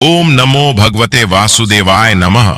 ओम नमो भगवते वासुदेवाय नमः।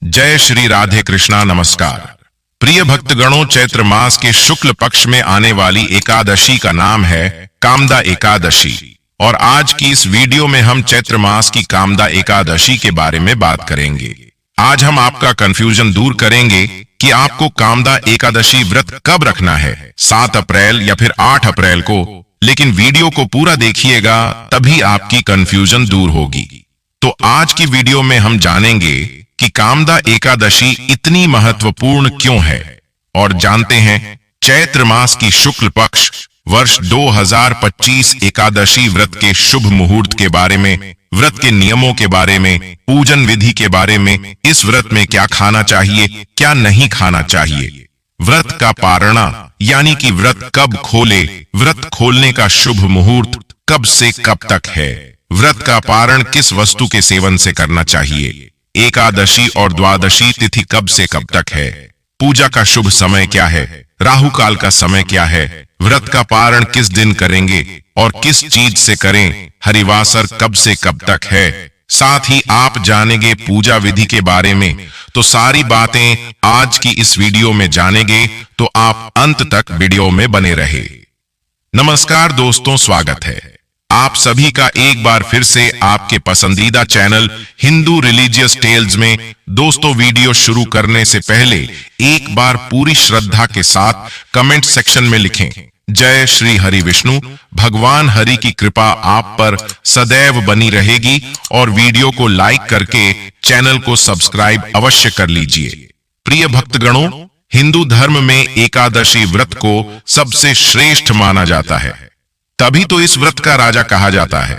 जय श्री राधे कृष्णा। नमस्कार प्रिय भक्तगणों, चैत्र मास के शुक्ल पक्ष में आने वाली एकादशी का नाम है कामदा एकादशी। और आज की इस वीडियो में हम चैत्र मास की कामदा एकादशी के बारे में बात करेंगे। आज हम आपका कंफ्यूजन दूर करेंगे कि आपको कामदा एकादशी व्रत कब रखना है, 7 अप्रैल या फिर 8 अप्रैल को। लेकिन वीडियो को पूरा देखिएगा, तभी आपकी कंफ्यूजन दूर होगी। तो आज की वीडियो में हम जानेंगे कि कामदा एकादशी इतनी महत्वपूर्ण क्यों है, और जानते हैं चैत्र मास की शुक्ल पक्ष वर्ष 2025 एकादशी व्रत के शुभ मुहूर्त के बारे में, व्रत के नियमों के बारे में, पूजन विधि के बारे में, इस व्रत में क्या खाना चाहिए, क्या नहीं खाना चाहिए, व्रत का पारणा यानी कि व्रत कब खोले, व्रत खोलने का शुभ मुहूर्त कब से कब तक है, व्रत का पारण किस वस्तु के सेवन से करना चाहिए, एकादशी और द्वादशी तिथि कब से कब तक है, पूजा का शुभ समय क्या है, राहु काल का समय क्या है, व्रत का पारण किस दिन करेंगे और किस चीज से करें, हरिवासर कब से कब तक है, साथ ही आप जानेंगे पूजा विधि के बारे में। तो सारी बातें आज की इस वीडियो में जानेंगे, तो आप अंत तक वीडियो में बने रहे। नमस्कार दोस्तों, स्वागत है आप सभी का एक बार फिर से आपके पसंदीदा चैनल हिंदू रिलीजियस टेल्स में। दोस्तों, वीडियो शुरू करने से पहले एक बार पूरी श्रद्धा के साथ कमेंट सेक्शन में लिखें, जय श्री हरि विष्णु। भगवान हरि की कृपा आप पर सदैव बनी रहेगी। और वीडियो को लाइक करके चैनल को सब्सक्राइब अवश्य कर लीजिए। प्रिय भक्तगणों, हिंदू धर्म में एकादशी व्रत को सबसे श्रेष्ठ माना जाता है, तभी तो इस व्रत का राजा कहा जाता है।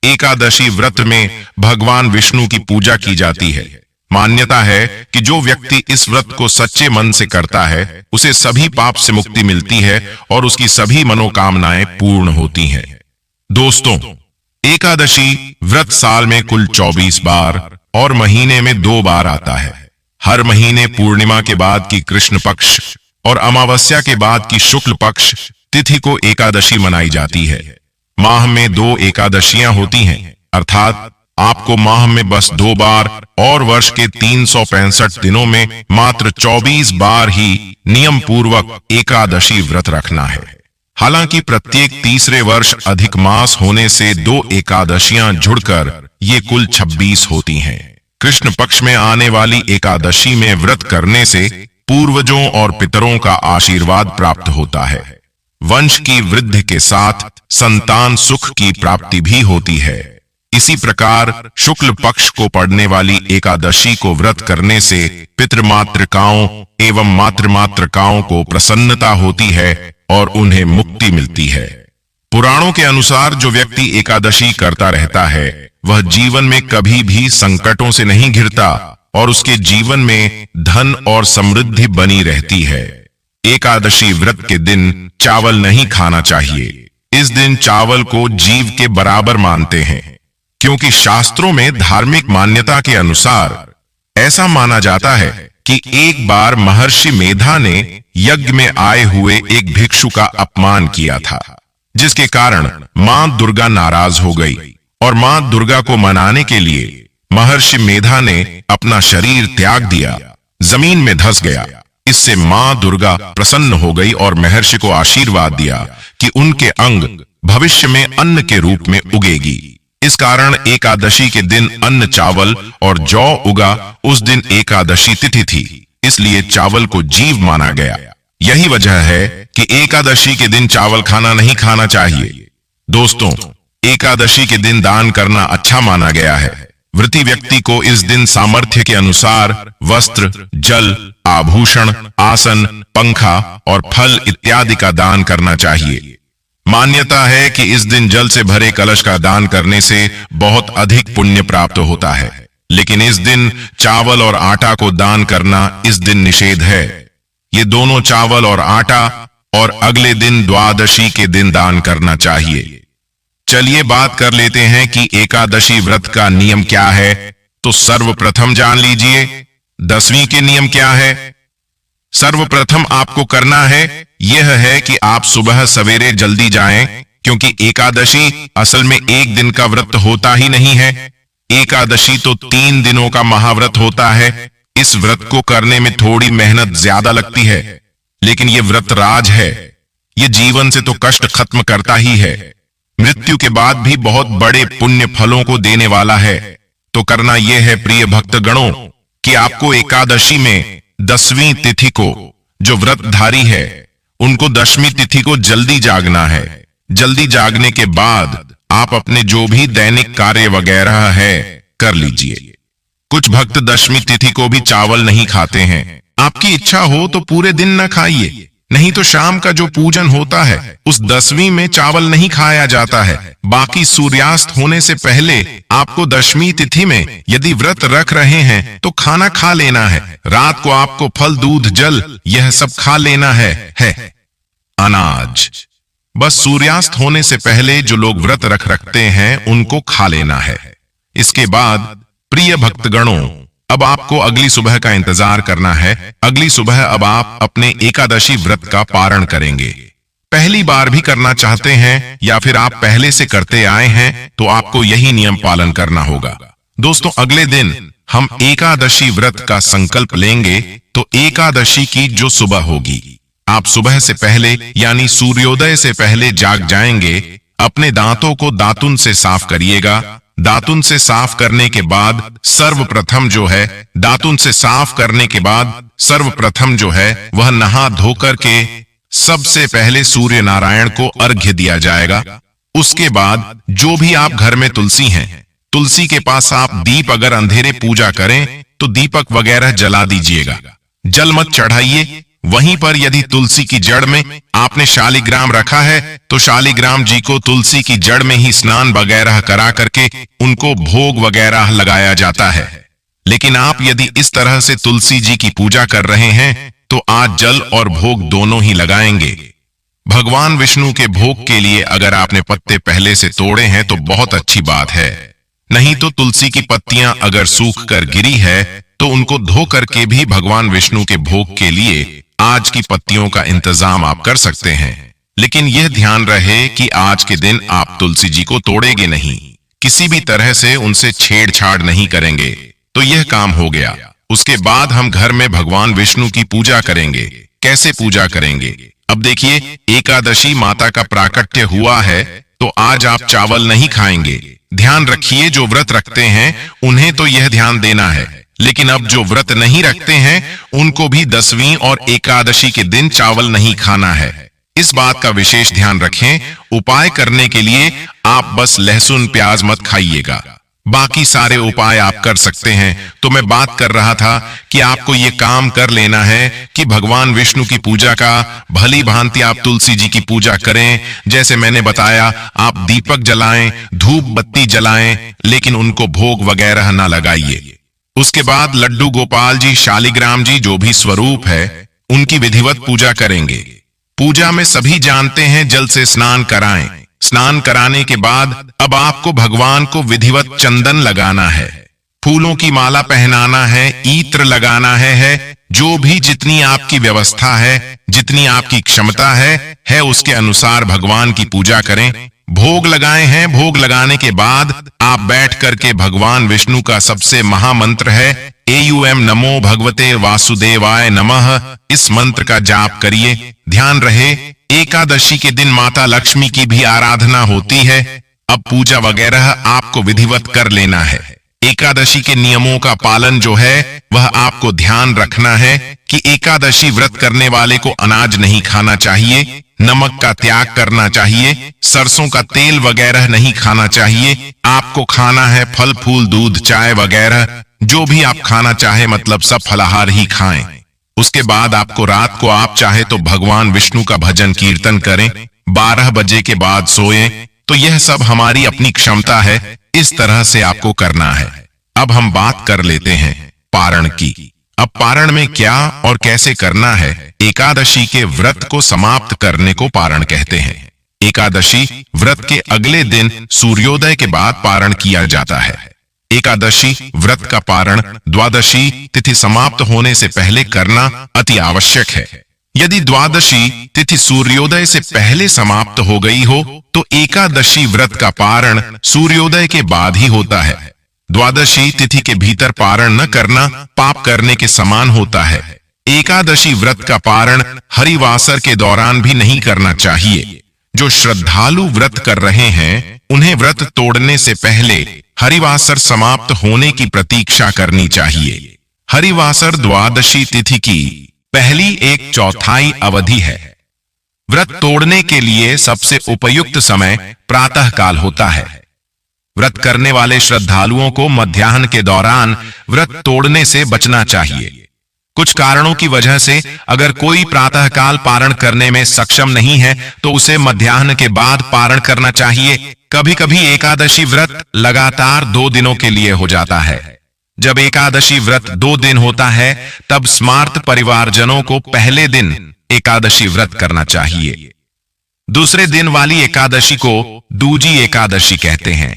एकादशी व्रत में भगवान विष्णु की पूजा की जाती है। मान्यता है कि जो व्यक्ति इस व्रत को सच्चे मन से करता है, उसे सभी पाप से मुक्ति मिलती है और उसकी सभी मनोकामनाएं पूर्ण होती हैं। दोस्तों, एकादशी व्रत साल में कुल 24 बार और महीने में 2 बार आता है। हर महीने पूर्णिमा के बाद की कृष्ण पक्ष और अमावस्या के बाद की शुक्ल पक्ष तिथि को एकादशी मनाई जाती है। माह में 2 एकादशियां होती हैं, अर्थात आपको माह में बस 2 बार और वर्ष के 365 दिनों में मात्र 24 बार ही नियम पूर्वक एकादशी व्रत रखना है। हालांकि प्रत्येक तीसरे वर्ष अधिक मास होने से 2 एकादशियां जुड़कर ये कुल 26 होती हैं। कृष्ण पक्ष में आने वाली एकादशी में व्रत करने से पूर्वजों और पितरों का आशीर्वाद प्राप्त होता है। वंश की वृद्धि के साथ संतान सुख की प्राप्ति भी होती है। इसी प्रकार शुक्ल पक्ष को पड़ने वाली एकादशी को व्रत करने से पितृमातृकाओं एवं मातृमातृकाओं को प्रसन्नता होती है और उन्हें मुक्ति मिलती है। पुराणों के अनुसार जो व्यक्ति एकादशी करता रहता है, वह जीवन में कभी भी संकटों से नहीं घिरता और उसके जीवन में धन और समृद्धि बनी रहती है। एकादशी व्रत के दिन चावल नहीं खाना चाहिए। इस दिन चावल को जीव के बराबर मानते हैं, क्योंकि शास्त्रों में धार्मिक मान्यता के अनुसार ऐसा माना जाता है कि एक बार महर्षि मेधा ने यज्ञ में आए हुए एक भिक्षु का अपमान किया था, जिसके कारण मां दुर्गा नाराज हो गई और मां दुर्गा को मनाने के लिए महर्षि मेधा ने अपना शरीर त्याग दिया, जमीन में धंस गया। इससे मां दुर्गा प्रसन्न हो गई और महर्षि को आशीर्वाद दिया कि उनके अंग भविष्य में अन्न के रूप में उगेगी। इस कारण एकादशी के दिन अन्न चावल और जौ उगा। उस दिन एकादशी तिथि थी, इसलिए चावल को जीव माना गया। यही वजह है कि एकादशी के दिन चावल खाना नहीं खाना चाहिए। दोस्तों, एकादशी के दिन दान करना अच्छा माना गया है। व्रती व्यक्ति को इस दिन सामर्थ्य के अनुसार वस्त्र, जल, आभूषण, आसन, पंखा और फल इत्यादि का दान करना चाहिए। मान्यता है कि इस दिन जल से भरे कलश का दान करने से बहुत अधिक पुण्य प्राप्त होता है। लेकिन इस दिन चावल और आटा को दान करना इस दिन निषेध है। ये दोनों चावल और आटा और अगले दिन द्वादशी के दिन दान करना चाहिए। चलिए बात कर लेते हैं कि एकादशी व्रत का नियम क्या है। तो सर्वप्रथम जान लीजिए 10वीं के नियम क्या है। सर्वप्रथम आपको करना है यह है कि आप सुबह सवेरे जल्दी जाएं, क्योंकि एकादशी असल में एक दिन का व्रत होता ही नहीं है। एकादशी तो 3 दिनों का महाव्रत होता है। इस व्रत को करने में थोड़ी मेहनत ज्यादा लगती है, लेकिन यह व्रत राज है। यह जीवन से तो कष्ट खत्म करता ही है, मृत्यु के बाद भी बहुत बड़े पुण्य फलों को देने वाला है। तो करना यह है प्रिय भक्तगणों कि आपको एकादशी में 10वीं तिथि को जो व्रतधारी है उनको 10वीं तिथि को जल्दी जागना है। जल्दी जागने के बाद आप अपने जो भी दैनिक कार्य वगैरह है कर लीजिए। कुछ भक्त 10वीं तिथि को भी चावल नहीं खाते हैं। आपकी इच्छा हो तो पूरे दिन न खाइए, नहीं तो शाम का जो पूजन होता है उस 10वीं में चावल नहीं खाया जाता है। बाकी सूर्यास्त होने से पहले आपको 10वीं तिथि में यदि व्रत रख रहे हैं तो खाना खा लेना है। रात को आपको फल, दूध, जल यह सब खा लेना है। अनाज बस सूर्यास्त होने से पहले जो लोग व्रत रखते हैं उनको खा लेना है। इसके बाद प्रिय भक्तगणों, अब आपको अगली सुबह का इंतजार करना है। अगली सुबह अब आप अपने एकादशी व्रत का पारण करेंगे। पहली बार भी करना चाहते हैं या फिर आप पहले से करते आए हैं तो आपको यही नियम पालन करना होगा। दोस्तों, अगले दिन हम एकादशी व्रत का संकल्प लेंगे। तो एकादशी की जो सुबह होगी, आप सुबह से पहले यानी सूर्योदय से पहले जाग जाएंगे। अपने दांतों को दातुन से साफ करिएगा। दातुन से साफ करने के बाद सर्वप्रथम जो है वह नहा धोकर के सबसे पहले सूर्य नारायण को अर्घ्य दिया जाएगा। उसके बाद जो भी आप घर में तुलसी हैं, तुलसी के पास आप दीप, अगर अंधेरे पूजा करें तो दीपक वगैरह जला दीजिएगा। जल मत चढ़ाइए। वहीं पर यदि तुलसी की जड़ में आपने शालिग्राम रखा है तो शालिग्राम जी को तुलसी की जड़ में ही स्नान वगैरह करा करके उनको भोग वगैरह लगाया जाता है। लेकिन आप यदि इस तरह से तुलसी जी की पूजा कर रहे हैं तो आज जल और भोग दोनों ही लगाएंगे। भगवान विष्णु के भोग के लिए अगर आपने पत्ते पहले से तोड़े हैं तो बहुत अच्छी बात है, नहीं तो तुलसी की पत्तियां अगर सूख कर गिरी है तो उनको धो करके भी भगवान विष्णु के भोग के लिए आज की पत्तियों का इंतजाम आप कर सकते हैं। लेकिन यह ध्यान रहे कि आज के दिन आप तुलसी जी को तोड़ेंगे नहीं, किसी भी तरह से उनसे छेड़छाड़ नहीं करेंगे। तो यह काम हो गया। उसके बाद हम घर में भगवान विष्णु की पूजा करेंगे। कैसे पूजा करेंगे? अब देखिए, एकादशी माता का प्राकट्य हुआ है तो आज आप चावल नहीं खाएंगे। ध्यान रखिए, जो व्रत रखते हैं उन्हें तो यह ध्यान देना है, लेकिन अब जो व्रत नहीं रखते हैं उनको भी 10वीं और एकादशी के दिन चावल नहीं खाना है। इस बात का विशेष ध्यान रखें। उपाय करने के लिए आप बस लहसुन प्याज मत खाइएगा, बाकी सारे उपाय आप कर सकते हैं। तो मैं बात कर रहा था कि आपको ये काम कर लेना है कि भगवान विष्णु की पूजा का भली भांति आप तुलसी जी की पूजा करें। जैसे मैंने बताया, आप दीपक जलाएं, धूप बत्ती जलाएं, लेकिन उनको भोग वगैरह ना लगाइए। उसके बाद लड्डू गोपाल जी, शालिग्राम जी जो भी स्वरूप है उनकी विधिवत पूजा करेंगे। पूजा में सभी जानते हैं जल से स्नान कराएं। स्नान कराने के बाद अब आपको भगवान को विधिवत चंदन लगाना है, फूलों की माला पहनाना है, इत्र लगाना है। जो भी जितनी आपकी व्यवस्था है, जितनी आपकी क्षमता है उसके अनुसार भगवान की पूजा करें। भोग लगाए हैं। भोग लगाने के बाद आप बैठ करके भगवान विष्णु का सबसे महामंत्र है एयूएम नमो भगवते वासुदेवाय नमः, इस मंत्र का जाप करिए। ध्यान रहे, एकादशी के दिन माता लक्ष्मी की भी आराधना होती है। अब पूजा वगैरह आपको विधिवत कर लेना है। एकादशी के नियमों का पालन जो है वह आपको ध्यान रखना है कि एकादशी व्रत करने वाले को अनाज नहीं खाना चाहिए, नमक का त्याग करना चाहिए, सरसों का तेल वगैरह नहीं खाना चाहिए। आपको खाना है फल फूल, दूध, चाय वगैरह जो भी आप खाना चाहे, मतलब सब फलाहार ही खाएं। उसके बाद आपको रात को आप चाहे तो भगवान विष्णु का भजन कीर्तन करें। 12 बजे के बाद सोएं। तो यह सब हमारी अपनी क्षमता है, इस तरह से आपको करना है। अब हम बात कर लेते हैं पारण की। अब पारण में क्या और कैसे करना है? एकादशी के व्रत को समाप्त करने को पारण कहते हैं। एकादशी व्रत के अगले दिन सूर्योदय के बाद पारण किया जाता है। एकादशी व्रत का पारण द्वादशी तिथि समाप्त होने से पहले करना अति आवश्यक है। यदि द्वादशी तिथि सूर्योदय से पहले समाप्त हो गई हो तो एकादशी व्रत का पारण सूर्योदय के बाद ही होता है। द्वादशी तिथि के भीतर पारण न करना पाप करने के समान होता है। एकादशी व्रत का पारण हरिवासर के दौरान भी नहीं करना चाहिए। जो श्रद्धालु व्रत कर रहे हैं उन्हें व्रत तोड़ने से पहले हरिवासर समाप्त होने की प्रतीक्षा करनी चाहिए। हरिवासर द्वादशी तिथि की पहली 1/4 अवधि है। व्रत तोड़ने के लिए सबसे उपयुक्त समय प्रातः काल होता है। व्रत करने वाले श्रद्धालुओं को मध्याह्न के दौरान व्रत तोड़ने से बचना चाहिए। कुछ कारणों की वजह से अगर कोई प्रातः काल पारण करने में सक्षम नहीं है तो उसे मध्याह्न के बाद पारण करना चाहिए। कभी कभी एकादशी व्रत लगातार 2 दिनों के लिए हो जाता है। जब एकादशी व्रत 2 दिन होता है तब स्मार्त परिवारजनों को पहले दिन एकादशी व्रत करना चाहिए। दूसरे दिन वाली एकादशी को दूजी एकादशी कहते हैं।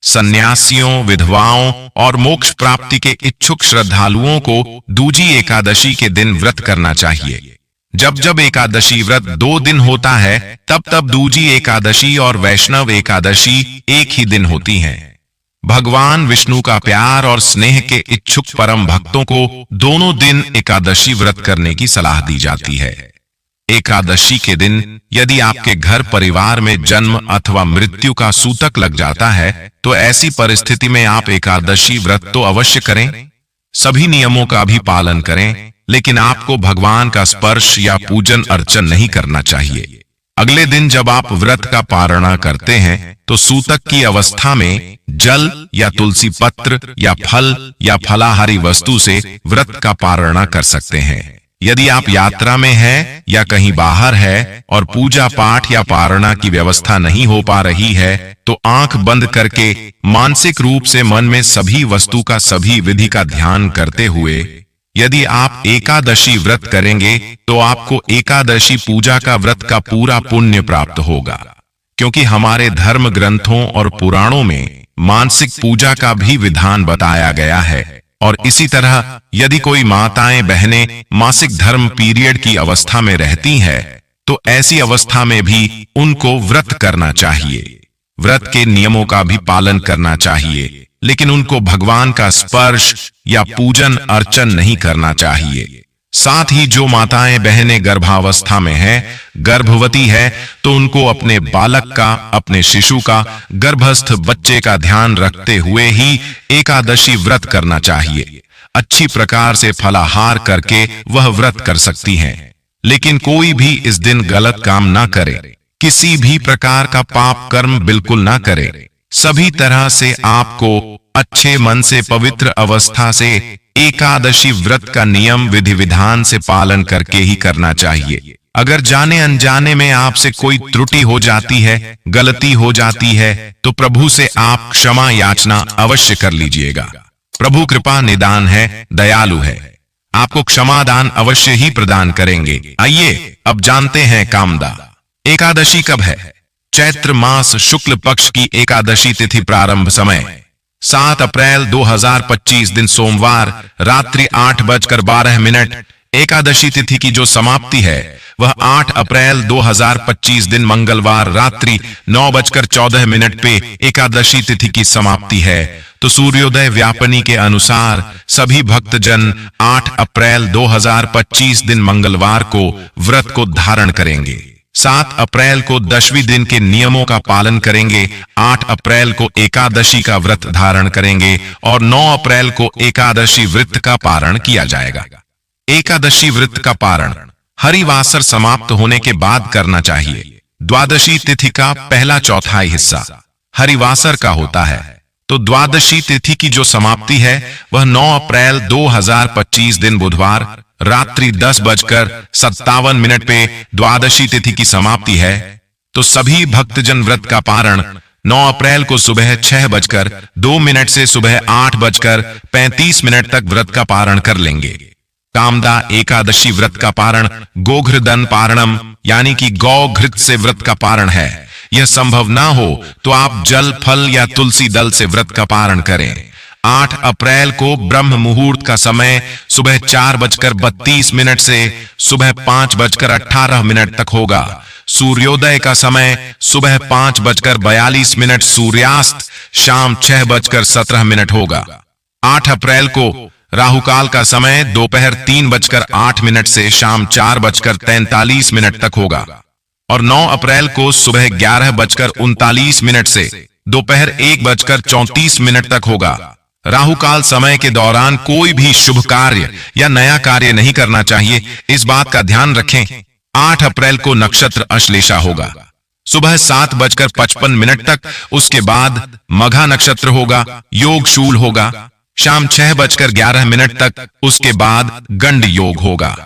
सन्यासियों, विधवाओं और मोक्ष प्राप्ति के इच्छुक श्रद्धालुओं को दूजी एकादशी के दिन व्रत करना चाहिए। जब जब एकादशी व्रत 2 दिन होता है तब तब दूजी एकादशी और वैष्णव एकादशी एक ही दिन होती हैं। भगवान विष्णु का प्यार और स्नेह के इच्छुक परम भक्तों को दोनों दिन एकादशी व्रत करने की सलाह दी जाती है। एकादशी के दिन यदि आपके घर परिवार में जन्म अथवा मृत्यु का सूतक लग जाता है तो ऐसी परिस्थिति में आप एकादशी व्रत तो अवश्य करें। सभी नियमों का भी पालन करें, लेकिन आपको भगवान का स्पर्श या पूजन अर्चन नहीं करना चाहिए। अगले दिन जब आप व्रत का पारणा करते हैं तो सूतक की अवस्था में जल या तुलसी पत्र या फल या फलाहारी वस्तु से व्रत का पारणा कर सकते हैं। यदि आप यात्रा में हैं या कहीं बाहर है और पूजा पाठ या पारणा की व्यवस्था नहीं हो पा रही है तो आंख बंद करके मानसिक रूप से मन में सभी वस्तु का सभी विधि का ध्यान करते हुए यदि आप एकादशी व्रत करेंगे तो आपको एकादशी पूजा का व्रत का पूरा पुण्य प्राप्त होगा। क्योंकि हमारे धर्म ग्रंथों और पुराणों में मानसिक पूजा का भी विधान बताया गया है। और इसी तरह यदि कोई माताएं बहनें मासिक धर्म पीरियड की अवस्था में रहती हैं तो ऐसी अवस्था में भी उनको व्रत करना चाहिए। व्रत के नियमों का भी पालन करना चाहिए, लेकिन उनको भगवान का स्पर्श या पूजन अर्चन नहीं करना चाहिए। साथ ही जो माताएं बहनें गर्भावस्था में हैं, गर्भवती है तो उनको अपने बालक का, अपने शिशु का, गर्भस्थ बच्चे का ध्यान रखते हुए ही एकादशी व्रत करना चाहिए। अच्छी प्रकार से फलाहार करके वह व्रत कर सकती हैं, लेकिन कोई भी इस दिन गलत काम ना करे। किसी भी प्रकार का पाप कर्म बिल्कुल ना करे। सभी तरह से आपको अच्छे मन से पवित्र अवस्था से एकादशी व्रत का नियम विधि विधान से पालन करके ही करना चाहिए। अगर जाने अनजाने में आपसे कोई त्रुटि हो जाती है, गलती हो जाती है तो प्रभु से आप क्षमा याचना अवश्य कर लीजिएगा। प्रभु कृपा निदान है, दयालु है, आपको क्षमा दान अवश्य ही प्रदान करेंगे। आइए अब जानते हैं कामदा एकादशी कब है। चैत्र मास शुक्ल पक्ष की एकादशी तिथि प्रारंभ समय 7 अप्रैल 2025 दिन सोमवार रात्रि 8:12। एकादशी तिथि की जो समाप्ति है वह 8 अप्रैल 2025 दिन मंगलवार रात्रि 9:14 पे एकादशी तिथि की समाप्ति है। तो सूर्योदय व्यापनी के अनुसार सभी भक्तजन 8 अप्रैल 2025 दिन मंगलवार को व्रत को धारण करेंगे। 7 अप्रैल को 10वीं दिन के नियमों का पालन करेंगे। 8 अप्रैल को एकादशी का व्रत धारण करेंगे और 9 अप्रैल को एकादशी व्रत का पारण किया जाएगा। एकादशी व्रत का पारण हरिवासर समाप्त होने के बाद करना चाहिए। द्वादशी तिथि का पहला चौथाई हिस्सा हरिवासर का होता है, तो द्वादशी तिथि की जो समाप्ति है वह 9 अप्रैल 2025 दिन बुधवार रात्रि 10:57 पे द्वादशी तिथि की समाप्ति है। तो सभी भक्तजन व्रत का पारण 9 अप्रैल को सुबह 6:02 से सुबह 8:35 तक व्रत का पारण कर लेंगे। कामदा एकादशी व्रत का पारण गोघृदन पारणम यानी कि गौ घृत से व्रत का पारण है। यह संभव ना हो तो आप जल, फल या तुलसी दल से व्रत का पारण करें। 8 अप्रैल को ब्रह्म मुहूर्त का समय सुबह 4:32 से सुबह 5:18 तक होगा। सूर्योदय का समय सुबह 5:42 सूर्यास्त शाम 6:17 होगा। 8 अप्रैल को राहुकाल का समय दोपहर 3:08 से शाम 4:43 तक होगा और 9 अप्रैल को सुबह 11:39 से दोपहर 1:34 तक होगा। राहुकाल समय के दौरान कोई भी शुभ कार्य या नया कार्य नहीं करना चाहिए, इस बात का ध्यान रखें। 8 अप्रैल को नक्षत्र अश्लेषा होगा सुबह 7:55 तक, उसके बाद मघा नक्षत्र होगा, योग शूल होगा शाम 6:11 तक, उसके बाद गंड योग होगा।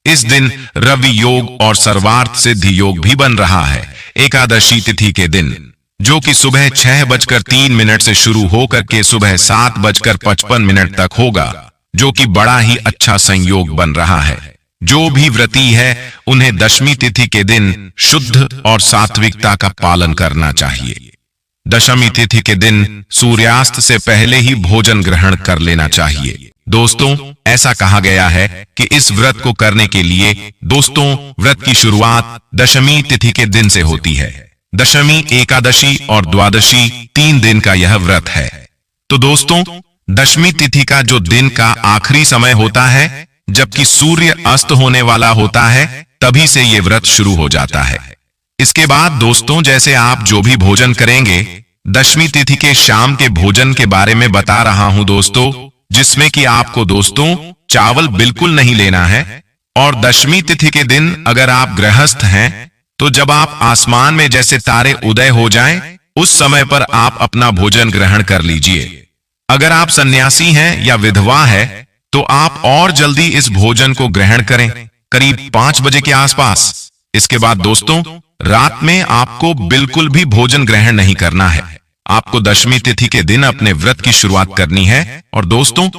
इस दिन रवि योग और सर्वार्थ सिद्धि योग भी बन रहा है। एकादशी तिथि के दिन जो कि सुबह 6:03 से शुरू होकर के सुबह 7:55 तक होगा, जो कि बड़ा ही अच्छा संयोग बन रहा है। जो भी व्रती है उन्हें दशमी तिथि के दिन शुद्ध और सात्विकता का पालन करना चाहिए। दशमी तिथि के दिन सूर्यास्त से पहले ही भोजन ग्रहण कर लेना चाहिए। दोस्तों, ऐसा कहा गया है कि इस व्रत को करने के लिए दोस्तों व्रत की शुरुआत दशमी तिथि के दिन से होती है। दशमी, एकादशी और द्वादशी 3 दिन का यह व्रत है। तो दोस्तों, दशमी तिथि का जो दिन का आखिरी समय होता है, जबकि सूर्य अस्त होने वाला होता है, तभी से ये व्रत शुरू हो जाता है। इसके बाद दोस्तों, जैसे आप जो भी भोजन करेंगे, दशमी तिथि के शाम के भोजन के बारे में बता रहा हूं दोस्तों, जिसमें कि आपको दोस्तों चावल बिल्कुल नहीं लेना है। और दशमी तिथि के दिन अगर आप गृहस्थ हैं, तो जब आप आसमान में जैसे तारे उदय हो जाएं, उस समय पर आप अपना भोजन ग्रहण कर लीजिए। अगर आप सन्यासी हैं या विधवा है, तो आप और जल्दी इस भोजन को ग्रहण करें, करीब 5 बजे के आसपास। इसके बाद दोस्तों, रात में आपको बिल्कुल भी भोजन ग्रहण नहीं करना है। आपको दशमी तिथि के दिन अपने व्रत की शुरुआत करनी है। और दोस्तों,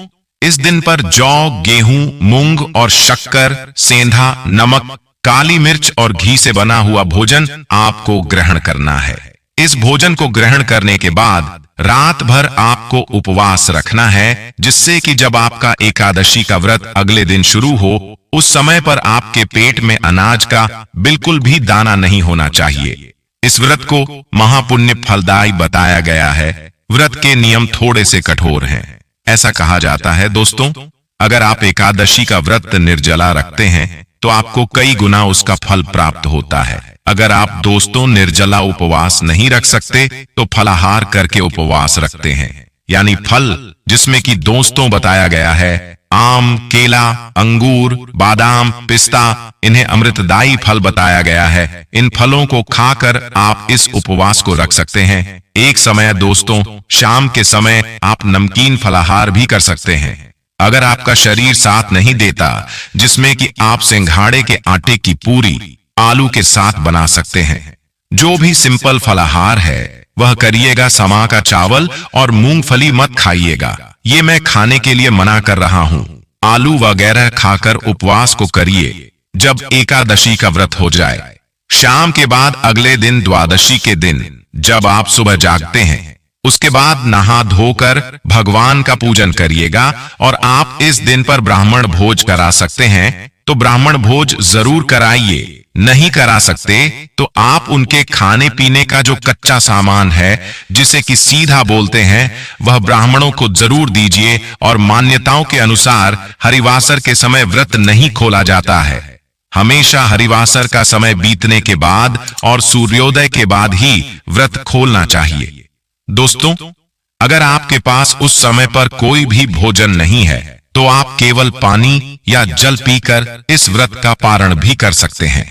इस दिन पर जौ, गेहूं, मूंग और शक्कर, सेंधा, नमक, काली मिर्च और घी से बना हुआ भोजन आपको ग्रहण करना है। इस भोजन को ग्रहण करने के बाद रात भर आपको उपवास रखना है, जिससे कि जब आपका एकादशी का व्रत अगले दिन शुरू हो, उस समय पर आपके पेट में अनाज का बिल्कुल भी दाना नहीं होना चाहिए। इस व्रत को महापुण्य फलदायी बताया गया है। व्रत के नियम थोड़े से कठोर हैं। ऐसा कहा जाता है दोस्तों, अगर आप एकादशी का व्रत निर्जला रखते हैं तो आपको कई गुना उसका फल प्राप्त होता है। अगर आप दोस्तों निर्जला उपवास नहीं रख सकते तो फलाहार करके उपवास रखते हैं, यानी फल जिसमें कि दोस्तों बताया गया है आम, केला, अंगूर, बादाम, पिस्ता, इन्हें अमृतदायी फल बताया गया है। इन फलों को खाकर आप इस उपवास को रख सकते हैं। एक समय दोस्तों शाम के समय आप नमकीन फलाहार भी कर सकते हैं। अगर आपका शरीर साथ नहीं देता, जिसमें कि आप सिंघाड़े के आटे की पूरी आलू के साथ बना सकते हैं। जो भी सिंपल फलाहार है वह करिएगा। समा का चावल और मूंगफली मत खाइएगा, ये मैं खाने के लिए मना कर रहा हूं। आलू वगैरह खाकर उपवास को करिए जब एकादशी का व्रत हो जाए। शाम के बाद अगले दिन द्वादशी के दिन जब आप सुबह जागते हैं, उसके बाद नहा धोकर भगवान का पूजन करिएगा। और आप इस दिन पर ब्राह्मण भोज करा सकते हैं तो ब्राह्मण भोज जरूर कराइए। नहीं करा सकते तो आप उनके खाने पीने का जो कच्चा सामान है, जिसे कि सीधा बोलते हैं, वह ब्राह्मणों को जरूर दीजिए। और मान्यताओं के अनुसार हरिवासर के समय व्रत नहीं खोला जाता है। हमेशा हरिवासर का समय बीतने के बाद और सूर्योदय के बाद ही व्रत खोलना चाहिए। दोस्तों, अगर आपके पास उस समय पर कोई भी भोजन नहीं है तो आप केवल पानी या जल पीकर इस व्रत का पारण भी कर सकते हैं।